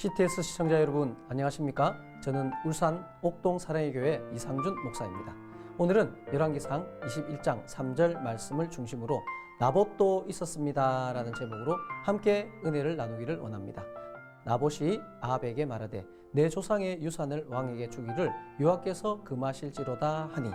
CTS 시청자 여러분 안녕하십니까? 저는 울산 옥동 사랑의 교회 이상준 목사입니다. 오늘은 열왕기상 21장 3절 말씀을 중심으로 나봇도 있었습니다 라는 제목으로 함께 은혜를 나누기를 원합니다. 나봇이 아합에게 말하되 내 조상의 유산을 왕에게 주기를 여호와께서 금하실지로다 하니,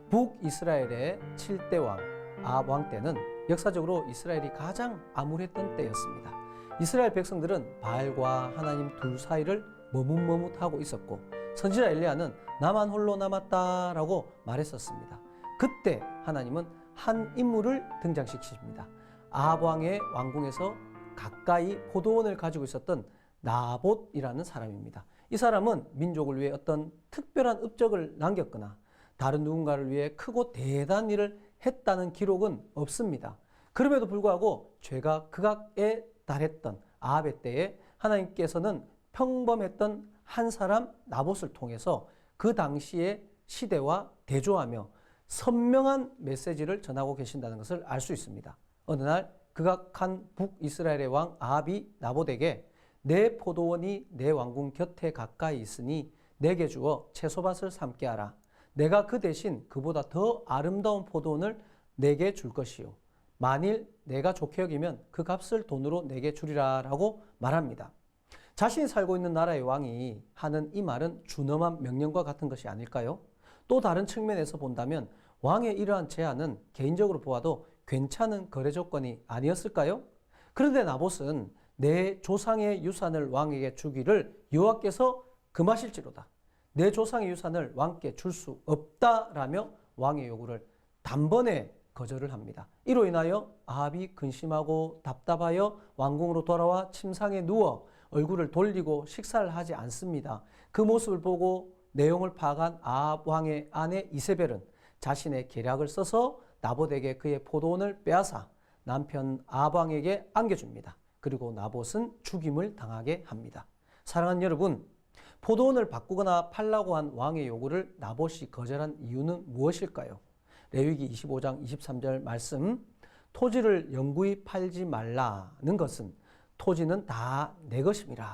북이스라엘의 7대 왕 아합 왕 때는 역사적으로 이스라엘이 가장 암울했던 때였습니다. 이스라엘 백성들은 바알과 하나님 둘 사이를 머뭇머뭇하고 있었고, 선지자 엘리야는 나만 홀로 남았다라고 말했었습니다. 그때 하나님은 한 인물을 등장시키십니다. 아합 왕의 왕궁에서 가까이 포도원을 가지고 있었던 나봇이라는 사람입니다. 이 사람은 민족을 위해 어떤 특별한 업적을 남겼거나 다른 누군가를 위해 크고 대단한 일을 했다는 기록은 없습니다. 그럼에도 불구하고 죄가 극악에 달했던 아합의 때에 하나님께서는 평범했던 한 사람 나봇을 통해서 그 당시의 시대와 대조하며 선명한 메시지를 전하고 계신다는 것을 알 수 있습니다. 어느 날 극악한 북이스라엘의 왕 아합이 나봇에게 내 포도원이 내 왕궁 곁에 가까이 있으니 내게 주어 채소밭을 삼게 하라. 내가 그 대신 그보다 더 아름다운 포도원을 내게 줄 것이요. 만일 내가 좋게 여기면 그 값을 돈으로 내게 주리라 라고 말합니다. 자신이 살고 있는 나라의 왕이 하는 이 말은 준엄한 명령과 같은 것이 아닐까요? 또 다른 측면에서 본다면 왕의 이러한 제안은 개인적으로 보아도 괜찮은 거래 조건이 아니었을까요? 그런데 나봇은 내 조상의 유산을 왕에게 주기를 여호와께서 금하실지로다. 내 조상의 유산을 왕께 줄 수 없다라며 왕의 요구를 단번에 거절을 합니다. 이로 인하여 아합이 근심하고 답답하여 왕궁으로 돌아와 침상에 누워 얼굴을 돌리고 식사를 하지 않습니다. 그 모습을 보고 내용을 파악한 아합 왕의 아내 이세벨은 자신의 계략을 써서 나봇에게 그의 포도원을 빼앗아 남편 아합 왕에게 안겨줍니다. 그리고 나봇은 죽임을 당하게 합니다. 사랑하는 여러분, 포도원을 바꾸거나 팔라고 한 왕의 요구를 나봇이 거절한 이유는 무엇일까요? 레위기 25장 23절 말씀, 토지를 영구히 팔지 말라는 것은 토지는 다 내 것임이라.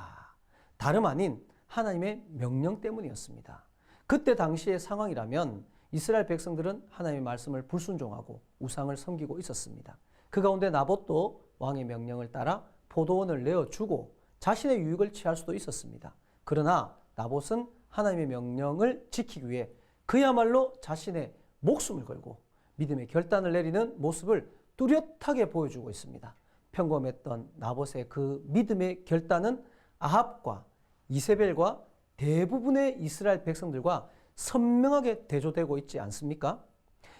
다름 아닌 하나님의 명령 때문이었습니다. 그때 당시의 상황이라면 이스라엘 백성들은 하나님의 말씀을 불순종하고 우상을 섬기고 있었습니다. 그 가운데 나봇도 왕의 명령을 따라 포도원을 내어주고 자신의 유익을 취할 수도 있었습니다. 그러나 나봇은 하나님의 명령을 지키기 위해 그야말로 자신의 목숨을 걸고 믿음의 결단을 내리는 모습을 뚜렷하게 보여주고 있습니다. 평범했던 나봇의 그 믿음의 결단은 아합과 이세벨과 대부분의 이스라엘 백성들과 선명하게 대조되고 있지 않습니까?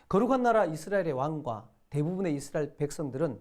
거룩한 나라 이스라엘의 왕과 대부분의 이스라엘 백성들은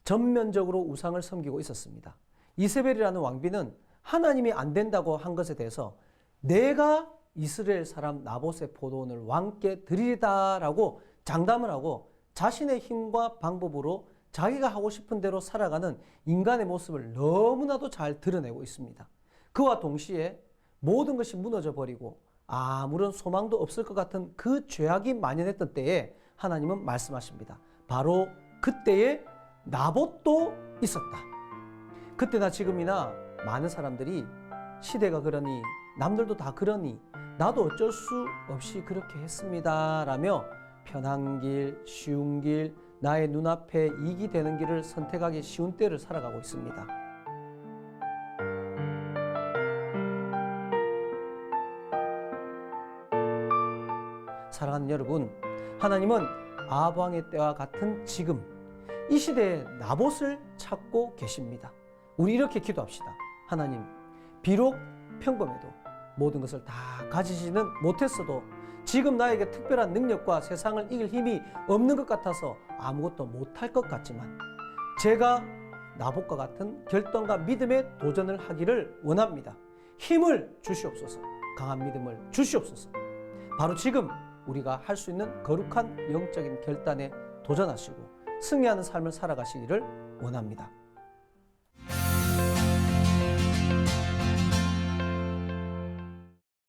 전면적으로 우상을 섬기고 있었습니다. 이세벨이라는 왕비는 하나님이 안 된다고 한 것에 대해서 내가 이스라엘 사람 나봇의 포도원을 왕께 드리리다라고 장담을 하고 자신의 힘과 방법으로 자기가 하고 싶은 대로 살아가는 인간의 모습을 너무나도 잘 드러내고 있습니다. 그와 동시에 모든 것이 무너져 버리고 아무런 소망도 없을 것 같은 그 죄악이 만연했던 때에 하나님은 말씀하십니다. 바로 그때에 나봇도 있었다. 그때나 지금이나 많은 사람들이 시대가 그러니 남들도 다 그러니 나도 어쩔 수 없이 그렇게 했습니다 라며 편한 길, 쉬운 길, 나의 눈앞에 이익이 되는 길을 선택하기 쉬운 때를 살아가고 있습니다. 사랑하는 여러분, 하나님은 아합 왕의 때와 같은 지금 이 시대에 나봇을 찾고 계십니다. 우리 이렇게 기도합시다. 하나님, 비록 평범해도 모든 것을 다 가지지는 못했어도 지금 나에게 특별한 능력과 세상을 이길 힘이 없는 것 같아서 아무것도 못할 것 같지만 제가 나봇과 같은 결단과 믿음의 도전을 하기를 원합니다. 힘을 주시옵소서. 강한 믿음을 주시옵소서. 바로 지금 우리가 할 수 있는 거룩한 영적인 결단에 도전하시고 승리하는 삶을 살아가시기를 원합니다.